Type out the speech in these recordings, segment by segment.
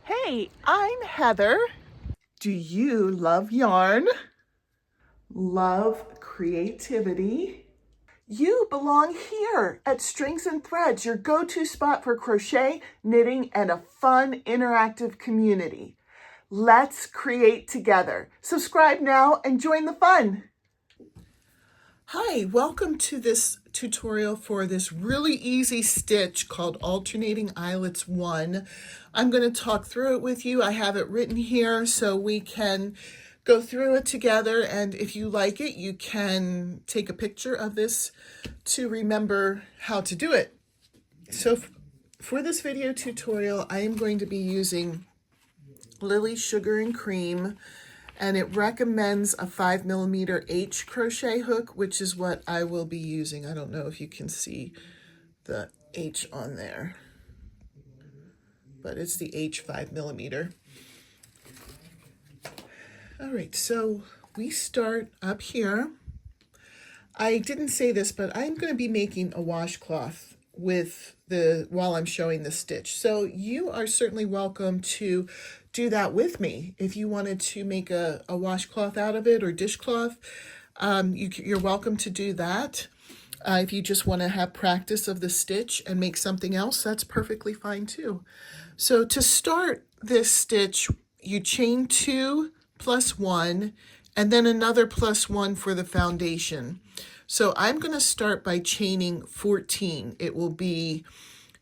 Hey, I'm Heather. Do you love yarn? Love creativity? You belong here at Strings and Threads, your go-to spot for crochet, knitting, and a fun, interactive community. Let's create together. Subscribe now and join the fun. Hi, welcome to this tutorial for this really easy stitch called Alternating Eyelets 1. I'm going to talk through it with you. I have it written here so we can go through it together, and if you like it, you can take a picture of this to remember how to do it. So for this video tutorial, I am going to be using Lily's Sugar and Cream, and it recommends a 5mm H crochet hook, which is what I will be using. I don't know if you can see the H on there, but it's the H 5mm. All right, so we start up here. I didn't say this, but I'm going to be making a washcloth while I'm showing the stitch. So you are certainly welcome to do that with me. If you wanted to make a washcloth out of it or dishcloth, you're welcome to do that. If you just want to have practice of the stitch and make something else, that's perfectly fine too. So to start this stitch, you chain 2 plus 1 and then another plus 1 for the foundation. So I'm going to start by chaining 14. It will be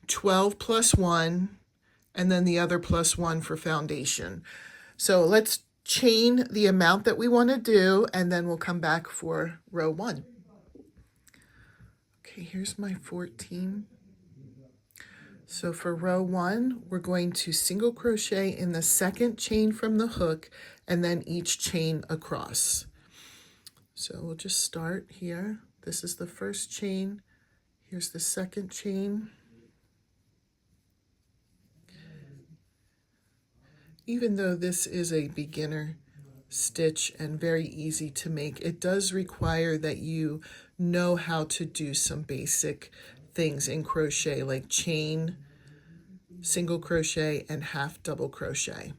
12 plus 1 and then the other plus 1 for foundation. So let's chain the amount that we want to do, and then we'll come back for row 1. Okay, here's my 14. So for row 1, we're going to single crochet in the second chain from the hook and then each chain across. So we'll just start here. This is the first chain. Here's the second chain. Even though this is a beginner stitch and very easy to make, it does require that you know how to do some basic things in crochet, like chain, single crochet, and half double crochet.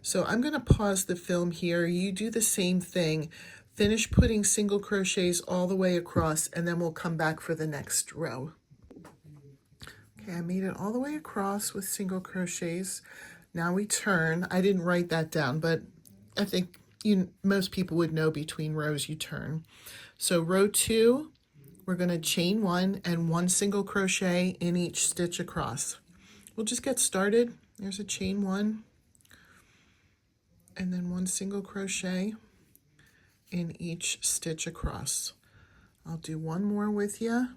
So I'm going to pause the film here. You do the same thing. Finish putting single crochets all the way across, and then we'll come back for the next row. Okay, I made it all the way across with single crochets. Now we turn. I didn't write that down, but I think most people would know between rows you turn. So row 2, we're going to chain 1 and 1 single crochet in each stitch across. We'll just get started. There's a chain 1 and then 1 single crochet in each stitch across. I'll do one more with you,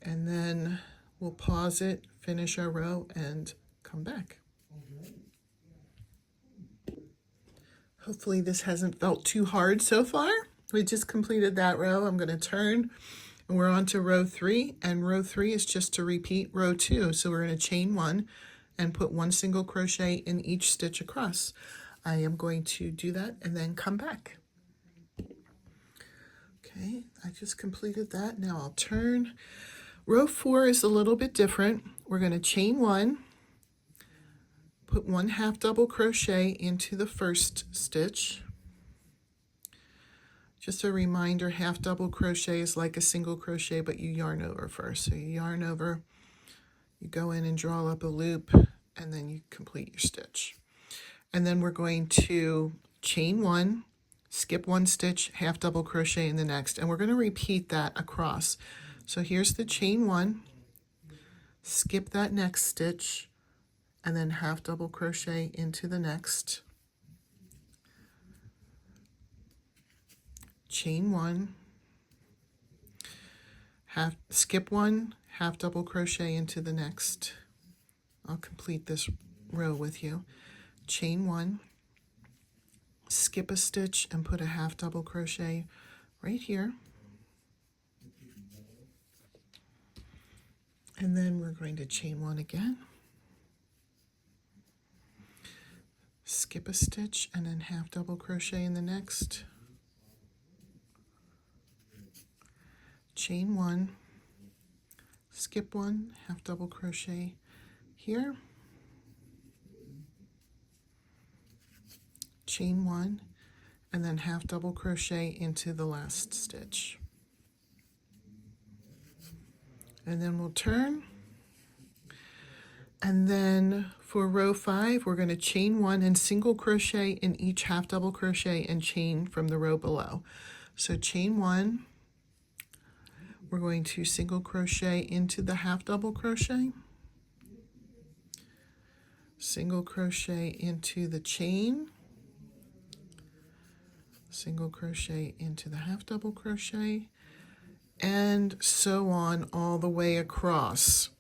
and then we'll pause it, finish our row, and come back. Hopefully this hasn't felt too hard so far. We just completed that row. I'm going to turn, and we're on to row 3, and row 3 is just to repeat row 2. So we're going to chain 1 and put 1 single crochet in each stitch across. I am going to do that and then come back. Okay, I just completed that. Now I'll turn. Row 4 is a little bit different. We're going to chain 1, put 1 half double crochet into the first stitch. Just a reminder, half double crochet is like a single crochet, but you yarn over first. So you yarn over, you go in and draw up a loop, and then you complete your stitch. And then we're going to chain 1, skip 1 stitch, half double crochet in the next, and we're going to repeat that across. So here's the chain 1, skip that next stitch, and then half double crochet into the next, chain 1, skip 1, half double crochet into the next. I'll complete this row with you. Chain 1, skip a stitch and put a half double crochet right here, and then we're going to chain 1 again, skip a stitch and then half double crochet in the next, chain 1, skip 1, half double crochet here, chain 1, and then half double crochet into the last stitch. And then we'll turn. And then for row 5, we're going to chain 1 and single crochet in each half double crochet and chain from the row below. So chain 1, we're going to single crochet into the half double crochet, single crochet into the chain, single crochet into the half double crochet, and so on all the way across.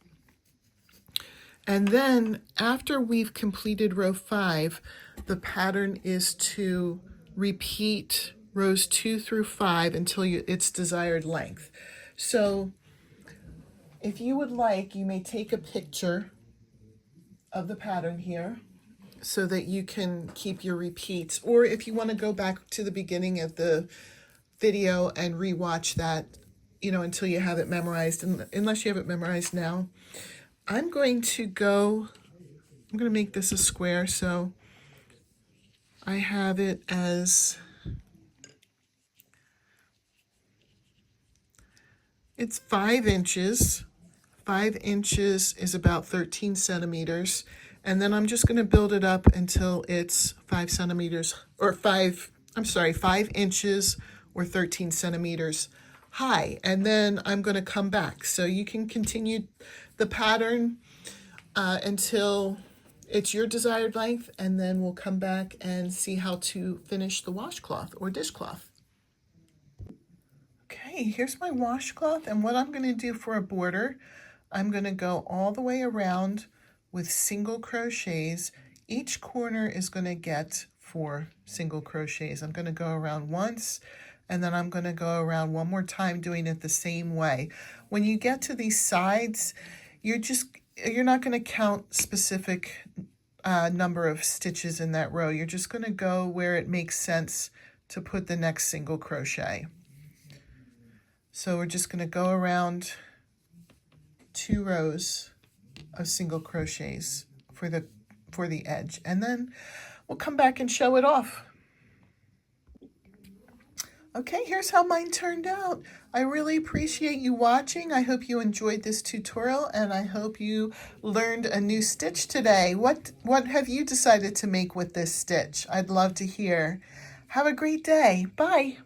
And then after we've completed row 5, the pattern is to repeat rows 2 through 5 until it's desired length. So if you would like, you may take a picture of the pattern here so that you can keep your repeats. Or if you want to go back to the beginning of the video and rewatch that, until you have it memorized, unless you have it memorized now. I'm going to make this a square, so I have it as, it's 5 inches. 5 inches is about 13 centimeters. And then I'm just going to build it up until it's 5 inches or 13 centimeters high. And then I'm going to come back. So you can continue the pattern until it's your desired length, and then we'll come back and see how to finish the washcloth or dishcloth. Okay, here's my washcloth, and what I'm going to do for a border, I'm going to go all the way around with single crochets. Each corner is going to get 4 single crochets. I'm going to go around once, and then I'm going to go around one more time doing it the same way. When you get to these sides, you're not going to count specific number of stitches in that row. You're just going to go where it makes sense to put the next single crochet. So we're just going to go around 2 rows of single crochets for the edge, and then we'll come back and show it off. Okay, here's how mine turned out. I really appreciate you watching. I hope you enjoyed this tutorial, and I hope you learned a new stitch today. What have you decided to make with this stitch? I'd love to hear. Have a great day. Bye.